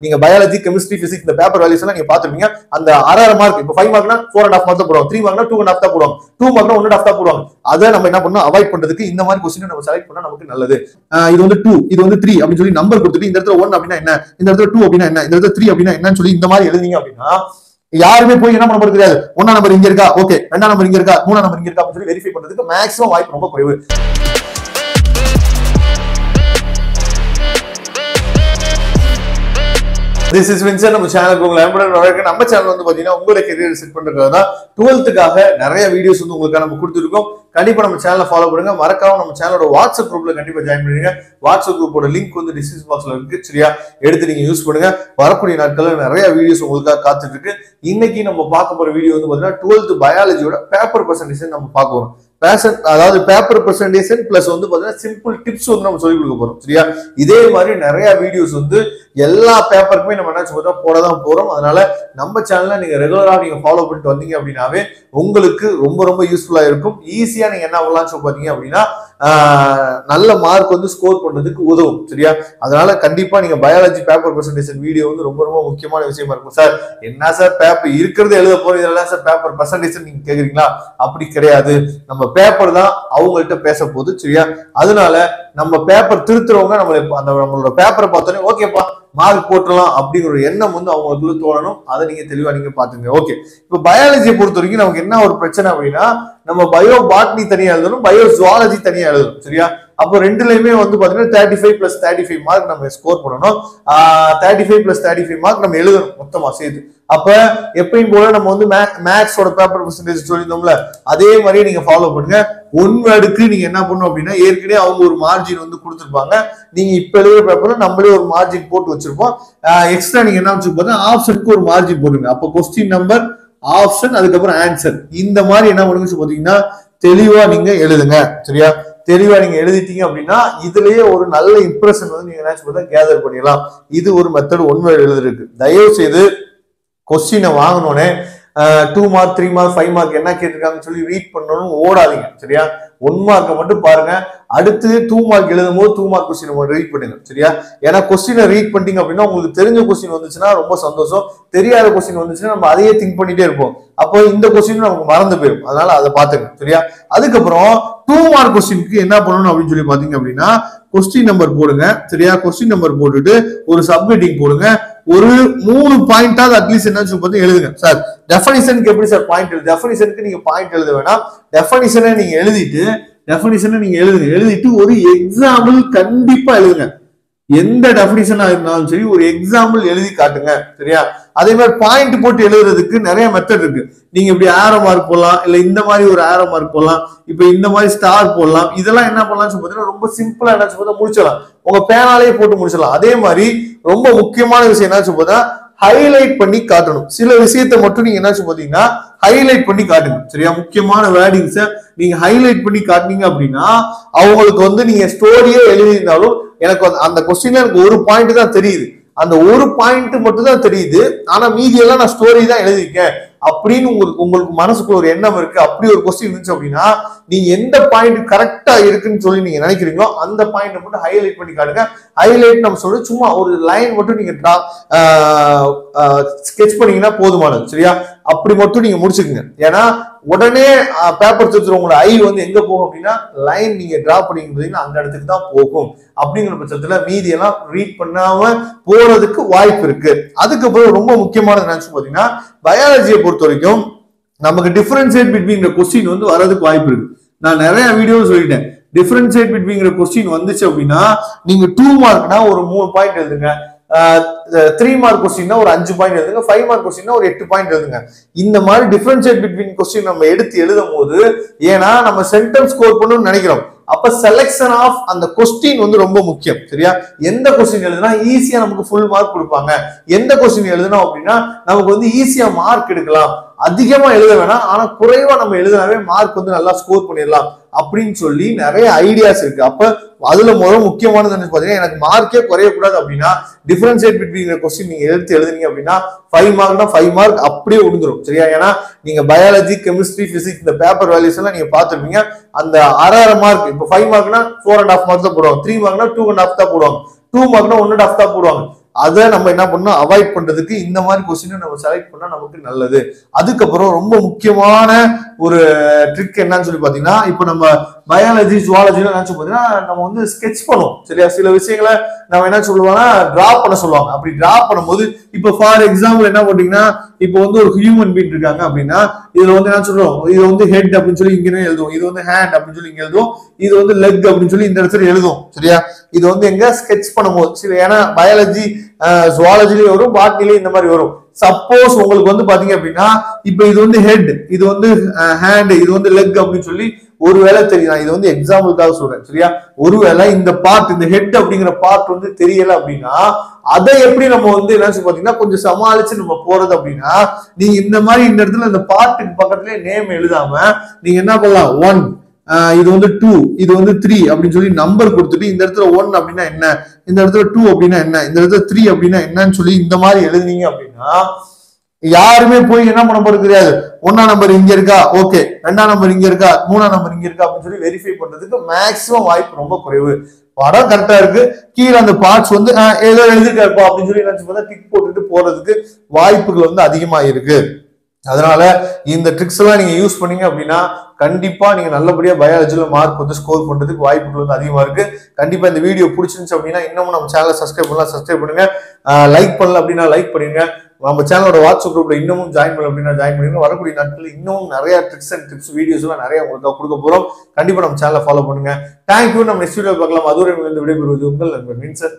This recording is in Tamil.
நீங்க பயாலஜி கெமிஸ்ட்ரி பிசிக்ஸ் இந்த பேப்பர் வேல்யூஸ் எல்லாம் நீங்க பாத்துருப்பீங்க. அந்த 6 மார்க் இப்ப 5 மார்க்னா 4.5 மார்க் தான் போடுவாங்க, 3 மார்க்னா 2.5 தான் போடுவாங்க, 2 மார்க்னா 1.5 தான் போடுவாங்க. அதை நம்ம என்ன பண்ணணும், அவாய்ட் பண்றதுக்கு இந்த மாதிரி கொஸ்டின் நம்ம செலக்ட் பண்ணா நமக்கு நல்லது. இது வந்து 2, இது வந்து 3 அப்படின்னு சொல்லி நம்பர் கொடுத்துட்டு இந்த இடத்துல 1 அப்படின்னா என்ன, இந்த இடத்துல 2 அப்படின்னா என்ன, இந்த இடத்துல 3 அப்படின்னா என்னன்னு சொல்லி இந்த மாதிரி எழுதிங்க அப்படின்னா யாருமே போய் என்ன பண்ண போறது கிடையாது. 1ஆம் நம்பர் இங்க இருக்கா, ஓகே, 2ஆம் நம்பர் இங்க இருக்கா, 3ஆம் நம்பர் இங்க இருக்கா அப்படின்னு சொல்லி வெரிஃபை பண்றதுக்கு மேக்ஸிமம் வாய்ப்பு ரொம்ப குறைவு. This is Vincent. நம்ம சேனலுக்கு உங்களை நம்ம சேனல் வந்து பாத்தீங்கன்னா உங்களோட கெரியர் செட் பண்றதுக்காக தான் 12th நிறைய வீடியோஸ் வந்து உங்களுக்கு நம்ம கொடுத்துருக்கோம். கண்டிப்பா நம்ம சேனலை ஃபாலோ பண்ணுங்க. மறக்காம நம்ம சேனலோட வாட்ஸ்அப் குரூப்ல கண்டிப்பா ஜாயின் பண்ணுங்க. வாட்ஸ்அப் குரூப்போட லிங்க் வந்து டிஸ்கிரிப்ஷன் பாக்ஸ்ல இருக்கு, சரியா? எடுத்து நீங்க யூஸ் பண்ணுங்க. வரக்கூடிய நாட்கள்ல நிறைய வீடியோஸ் உங்களுக்காக காத்துட்டு இருக்கு. இன்னைக்கு நம்ம பார்க்க போற வீடியோ வந்து பாத்தீங்கன்னா 12th பயாலஜியோட பேப்பர் பர்சன்டேஜ் நம்ம பார்க்க போறோம். அதாவது பேப்பர் பிரசன்டேஷன் பிளஸ் வந்து பாத்தீங்கன்னா சிம்பிள் டிப்ஸ் வந்து நம்ம சொல்லி கொடுக்க போறோம், சரியா? இதே மாதிரி நிறைய வீடியோஸ் வந்து எல்லா பேப்பருக்குமே நம்ம என்ன போடதான் போறோம். அதனால நம்ம சேனல்ல நீங்க ரெகுலரா நீங்க ஃபாலோ பண்ணிட்டு வந்தீங்க அப்படின்னாவே உங்களுக்கு ரொம்ப ரொம்ப யூஸ்ஃபுல்லா இருக்கும். ஈஸியா நீங்க என்ன பண்ணலாம் பாத்தீங்க அப்படின்னா நல்ல மார்க் வந்து ஸ்கோர் பண்றதுக்கு உதவும், சரியா? அதனால கண்டிப்பா நீங்க பயாலஜி பேப்பர் பிரசன்டேஷன் வீடியோ வந்து ரொம்ப ரொம்ப முக்கியமான விஷயமா இருக்கும். சார் என்ன சார் பேப்பர் இருக்கிறது எழுத போறோம், இதெல்லாம் சார் பேப்பர் பிரசன்டேஷன் நீங்க கேக்குறீங்களா? அப்படி கிடையாது. நம்ம பேப்பர் தான் அவங்கள்ட்ட பேச போகுது, சரியா? அதனால நம்ம பேப்பர் திருத்துறவங்க நம்மளோட பேப்பரை பார்த்தோன்னே ஓகேப்பா மார்க் போட்டுடலாம் அப்படிங்கிற ஒரு எண்ணம் வந்து அவங்களுக்குள்ள தோணணும். அதை நீங்க தெளிவா நீங்க பாத்துங்க. ஓகே, இப்ப பயாலஜியை பொறுத்த வரைக்கும் நமக்கு என்ன ஒரு பிரச்சனை அப்படின்னா, நம்ம பயோ பாட்னி தனியா எழுதணும், பயோ ஜுவாலஜி தனியா எழுதணும், சரியா? அப்போ ரெண்டுலயுமே வந்து பாத்தீங்கன்னா 35 + 35 மார்க் நம்ம ஸ்கோர் பண்ணணும். 35 + 35 மார்க் நம்ம எழுதணும் மொத்தமா சேர்த்து. அப்ப எப்பயும் போல நம்ம வந்து மேக்ஸோட பேப்பர் பர்சன்டேஜ் சொல்லியிருந்தோம்ல, அதே மாதிரியே நீங்க ஃபாலோ பண்ணுங்க. ஒன் வேர்டுக்கு நீங்க என்ன பண்ணணும் அப்படின்னா, ஏற்கனவே அவங்க ஒரு மார்ஜின் வந்து கொடுத்துருப்பாங்க. நீங்க இப்ப எழுதுற பேப்பர்ல நம்மளே ஒரு மார்ஜின் போட்டு வச்சிருப்போம். எக்ஸ்ட்ரா நீங்க என்ன வச்சுக்கோங்க, ஆப்ஷனுக்கு ஒரு மார்ஜின் போடுங்க. அப்போ கொஸ்டின் நம்பர், ஆப்ஷன், அதுக்கப்புறம் ஆன்சர், இந்த மாதிரி என்ன பண்ணுங்க பாத்தீங்கன்னா தெளிவா நீங்க எழுதுங்க, சரியா? தெளிவா நீங்க எழுதிட்டீங்க அப்படின்னா இதுலயே ஒரு நல்ல இம்ப்ரெஷன் வந்து நீங்க என்ன கேதர் பண்ணிடலாம். இது ஒரு மெத்தட் ஒன் வேர்டு எழுதுறதுக்கு. தயவு செய்து கொஸ்டினை வாங்கினோடனே 2 மார்க் 3 மார்க் 5 மார்க் என்ன கேட்டிருக்காங்கன்னு சொல்லி ரீட் பண்ணணும் ஓடாதீங்க, சரியா? 1 மார்க்கை மட்டும் பாருங்க. அடுத்து 2 மார்க் எழுதும் போது 2 மார்க் கொஸ்டின் ரீட் பண்ணுங்க, சரியா? ஏன்னா கொஸ்டினை ரீட் பண்ணிட்டீங்க அப்படின்னா உங்களுக்கு தெரிஞ்ச கொஸ்டின் வந்துச்சுன்னா ரொம்ப சந்தோஷம். தெரியாத கொஸ்டின் வந்துச்சுன்னா நம்ம அதையே திங்க் பண்ணிட்டே இருப்போம். அப்போ இந்த கொஸ்டின் நமக்கு மறந்து போயிடும். அதனால அதை பாத்துங்க, சரியா? அதுக்கப்புறம் 2 மார்க் கொஸ்டினுக்கு என்ன பண்ணணும் அப்படின்னு சொல்லி பாத்தீங்க அப்படின்னா, கொஸ்டின் நம்பர் போடுங்க, சரியா? கொஸ்டின் நம்பர் போட்டுட்டு ஒரு சப்ஹெட்டிங் போடுங்க. ஒரு 3 பாயிண்டாவது அட்லீஸ்ட் என்ன சொல்லி எழுதுங்க. சார் டெஃபனிஷனுக்கு எப்படி சார் பாயிண்ட் எழுது? டெஃபனிஷனுக்கு நீங்க பாயிண்ட் எழுத வேணாம். டெஃபனிஷனை நீங்க எழுதிட்டு ஒரு எக்ஸாம்பிள் கண்டிப்பா எழுதுங்க. எந்த டெஃபனிஷனா இருந்தாலும் சரி ஒரு எக்ஸாம்பிள் எழுதி காட்டுங்க, சரியா? அதே மாதிரி பாயிண்ட் போட்டு எழுதுறதுக்கு நிறைய மெத்தட் இருக்கு. நீங்க இப்படி ஆரோ மார்க் போடலாம், இல்ல இந்த மாதிரி ஒரு ஆரோ மார்க் போடலாம், இப்ப இந்த மாதிரி ஸ்டார் போடலாம். இதெல்லாம் என்ன பண்ணலாம் பாத்தீங்கன்னா ரொம்ப சிம்பிளா என்ன முடிச்சிடலாம். உங்க பேனாலேயே போட்டு முடிச்சிடலாம். அதே மாதிரி ரொம்ப முக்கியமான விஷயம் என்ன பார்த்தா ஹைலைட் பண்ணி காட்டணும். சில விஷயத்தை மட்டும் நீங்க என்ன பாத்தீங்கன்னா ஹைலைட் பண்ணி காட்டுங்க, சரியா? முக்கியமான வேர்டிங்ஸை நீங்க ஹைலைட் பண்ணி காட்டினீங்க அப்படின்னா அவங்களுக்கு வந்து நீங்க ஸ்டோரியே எழுதியிருந்தாலும் எனக்கு அந்த கொஸ்டின்ல எனக்கு ஒரு பாயிண்ட் தான் தெரியுது, அந்த ஒரு பாயிண்ட் மட்டும் தான் தெரியுது, ஆனா மீதியெல்லாம் நான் ஸ்டோரி தான் எழுதிருக்கேன் அப்படின்னு உங்களுக்கு மனசுக்குள்ள ஒரு எண்ணம் இருக்கு. அப்படி ஒரு கொஸ்டின் இருந்துச்சு அப்படின்னா நீங்க எந்த பாயிண்ட் கரெக்டா இருக்குன்னு சொல்லி நீங்க நினைக்கிறீங்களோ அந்த பாயிண்ட் மட்டும் ஹைலைட் பண்ணி காட்டுங்க. ஹைலைட் நம்ம சொல்ற சும்மா ஒரு லைன் மட்டும் நீங்க ஸ்கெட்ச் பண்ணீங்கன்னா போதுமானது, சரியா? அப்படி மட்டும் நீங்க முடிச்சுக்கங்க. ஏன்னா உடனே பேப்பர் திருத்துறவங்களோட ஐ வந்து எங்க போகும் அப்படின்னா லைன் நீங்க டிரா பண்ணீங்கன்னா அந்த இடத்துக்கு தான் போகும். அப்படிங்கிற பட்சத்துல மீதி எல்லாம் ரீட் பண்ணாம போறதுக்கு வாய்ப்பு இருக்கு. அதுக்கப்புறம் ரொம்ப முக்கியமானது நினைச்சு பாத்தீங்கன்னா பயாலஜியை பொறுத்த வரைக்கும் நமக்கு டிஃபரன்ஷியேட் பிட்வீன் கொஸ்டின் வந்து வரதுக்கு வாய்ப்பு இருக்கு. நான் நிறைய வீடியோ சொல்லிட்டேன். டிஃபரன்ஷியேட் பிட்வீன் கொஸ்டின் வந்துச்சு அப்படின்னா நீங்க 2 மார்க்னா ஒரு 3 பாயிண்ட் எழுதுங்க, 3 மார்க் கொஸ்டின்னா ஒரு 5 பாயிண்ட் எழுதுங்க, 5 மார்க் கொஸ்டின்னா ஒரு 8 பாயிண்ட் எழுதுங்க. இந்த மாதிரி டிஃபரன்ஷியேட் பிட்வீன் கொஸ்டின் நம்ம எடுத்து எழுதும் போது, ஏன்னா நம்ம சென்டென்ஸ் ஸ்கோர் பண்ணணும்னு நினைக்கிறோம், அப்ப செலக்ஷன் ஆஃப் அந்த கொஸ்டின் வந்து ரொம்ப முக்கியம், சரியா? எந்த கொஸ்டின் எழுதுனா ஈஸியா நமக்கு ஃபுல் மார்க் கொடுப்பாங்க, எந்த கொஸ்டின் எழுதணும் அப்படின்னா நமக்கு வந்து ஈஸியா மார்க் எடுக்கலாம், அதிகமா எழுத வேணாம் ஆனா குறைவா நம்ம எழுதினாவே மார்க் வந்து நல்லா ஸ்கோர் பண்ணிடலாம் அப்படின்னு சொல்லி நிறைய ஐடியாஸ் இருக்கு. அப்ப அதுல முக்கியமானது என்ன பாத்தீங்கன்னா எனக்கு மார்க்கே குறையக்கூடாது அப்படின்னா டிஃபரன்ஷியேட் பிட்வீன் கொஸ்டின் நீங்க எடுத்து எழுதுனீங்க அப்படின்னா 5 மார்க்னா 5 மார்க் அப்படியே விழுந்துரும், சரியா? ஏன்னா நீங்க பயாலஜி கெமிஸ்ட்ரி பிசிக்ஸ் இந்த பேப்பர் வேல்யூஸ் எல்லாம் நீங்க பாத்துருப்பீங்க. அந்த 6.5 மார்க் இப்ப 5 மார்க்னா 4.5 மார்க் தான் போடுவாங்க, 3 மார்க்னா 2.5 தான் போடுவாங்க, 2 மார்க்னா 1.5 தான் போடுவாங்க. அதை நம்ம என்ன பண்ணணும், அவாய்ட் பண்றதுக்கு இந்த மாதிரி கொஸ்டினை நம்ம செலக்ட் பண்ணா நமக்கு நல்லது. அதுக்கப்புறம் ரொம்ப முக்கியமான ஒரு ட்ரிக் என்னன்னு சொல்லி பாத்தீங்கன்னா, இப்போ நம்ம பயாலஜி ஜுவாலஜி நினைச்சு பாத்தீங்கன்னா நம்ம வந்து ஸ்கெட்ச் பண்ணுவோம் சரியா. சில விஷயங்களை நம்ம என்ன சொல்லுவாங்கன்னா டிரா பண்ண சொல்லுவாங்க. அப்படி டிரா பண்ணும்போது இப்போ ஃபார் எக்ஸாம்பிள் என்ன போட்டீங்கன்னா, இப்போ வந்து ஒரு ஹியூமன் பீங் இருக்காங்க அப்படின்னா இதுல வந்து என்ன சொல்றோம், இது வந்து ஹெட் அப்படின்னு சொல்லி இங்க எழுதுவோம், இது வந்து ஹேண்ட் அப்படின்னு சொல்லி இங்க எழுதுவோம், இது வந்து லெக் அப்படின்னு சொல்லி இந்த இடத்துல எழுதுவோம் சரியா. இது வந்து எங்க ஸ்கெட்ச் பண்ணும்போது சரி, ஏன்னா பயாலஜி ஜுவாலஜிலயும் வரும், பாட்னிலயும் இந்த மாதிரி வரும். சப்போஸ் உங்களுக்கு வந்து பாத்தீங்க அப்படின்னா இப்ப இது வந்து ஹெட், இது வந்து ஹேண்ட், இது வந்து லெக் அப்படின்னு சொல்லி ஒருவேளை தெரியும், இது வந்து எக்ஸாம்பிளுக்காக சொல்றேன் சரியா. ஒருவேளை இந்த பார்ட், இந்த ஹெட் அப்படிங்கிற பார்ட் வந்து தெரியல அப்படின்னா அதை எப்படி நம்ம வந்து என்ன பாத்தீங்கன்னா கொஞ்சம் சமாளிச்சு நம்ம போறது அப்படின்னா, நீங்க இந்த மாதிரி இந்த இடத்துல இந்த பார்ட்டுக்கு பக்கத்துலயே நேம் எழுதாம நீங்க என்ன பண்ணலாம், 1 இது வந்து 2, இது வந்து 3 அப்படின்னு சொல்லி நம்பர் கொடுத்துட்டு இந்த இடத்துல 1 அப்படின்னா என்ன, இந்த இடத்துல 2 அப்படின்னா என்ன, இந்த இடத்துல 3 அப்படின்னா என்னன்னு சொல்லி இந்த மாதிரி எழுதுனீங்க அப்படின்னா யாருமே போய் என்ன பண்ண போறது கிடையாது. 1ஆம் நம்பர் இங்க இருக்கா, ஓகே, 2ஆம் நம்பர் இங்க இருக்கா, 3ஆம் நம்பர் இங்க இருக்கா அப்படின்னு சொல்லி வெரிஃபை பண்றதுக்கு மேக்சிமம் வாய்ப்பு ரொம்ப குறைவு. படம் கரெக்டா இருக்கு, கீழே அந்த பார்ட்ஸ் வந்து ஏதோ எழுதிருப்பா அப்படின்னு சொல்லி நினைச்சு பார்த்தா டிக் போட்டுட்டு போறதுக்கு வாய்ப்புகள் வந்து அதிகமா இருக்கு. அதனால இந்த ட்ரிக்ஸ் எல்லாம் நீங்க யூஸ் பண்ணீங்க அப்படின்னா கண்டிப்பா நீங்க நல்லபடியா பயாலஜில மார்க் வந்து ஸ்கோர் பண்றதுக்கு வாய்ப்புகள் வந்து அதிகமா இருக்கு. கண்டிப்பா இந்த வீடியோ பிடிச்சிருந்துச்சு அப்படின்னா இன்னமும் நம்ம சேனலை சப்ஸ்கிரைப் பண்ணலாம், சப்ஸ்கிரைப் பண்ணுங்க. லைக் பண்ணல அப்படின்னா லைக் பண்ணிருங்க. நம்ம சேனலோட வாட்ஸ்அப் குரூப்ல இன்னமும் ஜாயின் பண்ணல அப்படின்னா ஜாயின் பண்ணிருங்க. வரக்கூடிய நாட்கள் இன்னும் நிறைய ட்ரிக்ஸ் அண்ட் டிப்ஸ் வீடியோஸ் எல்லாம் நிறைய உங்களுக்கு கொடுக்க போறோம். கண்டிப்பா நம்ம சேனலை ஃபாலோ பண்ணுங்க. தேங்க்யூ. நம்ம நெக்ஸ்ட் வீடியோ பார்க்கலாம். அதுவரை விடைபெறுவது உங்கள் நண்பன் வின்சென்ட்.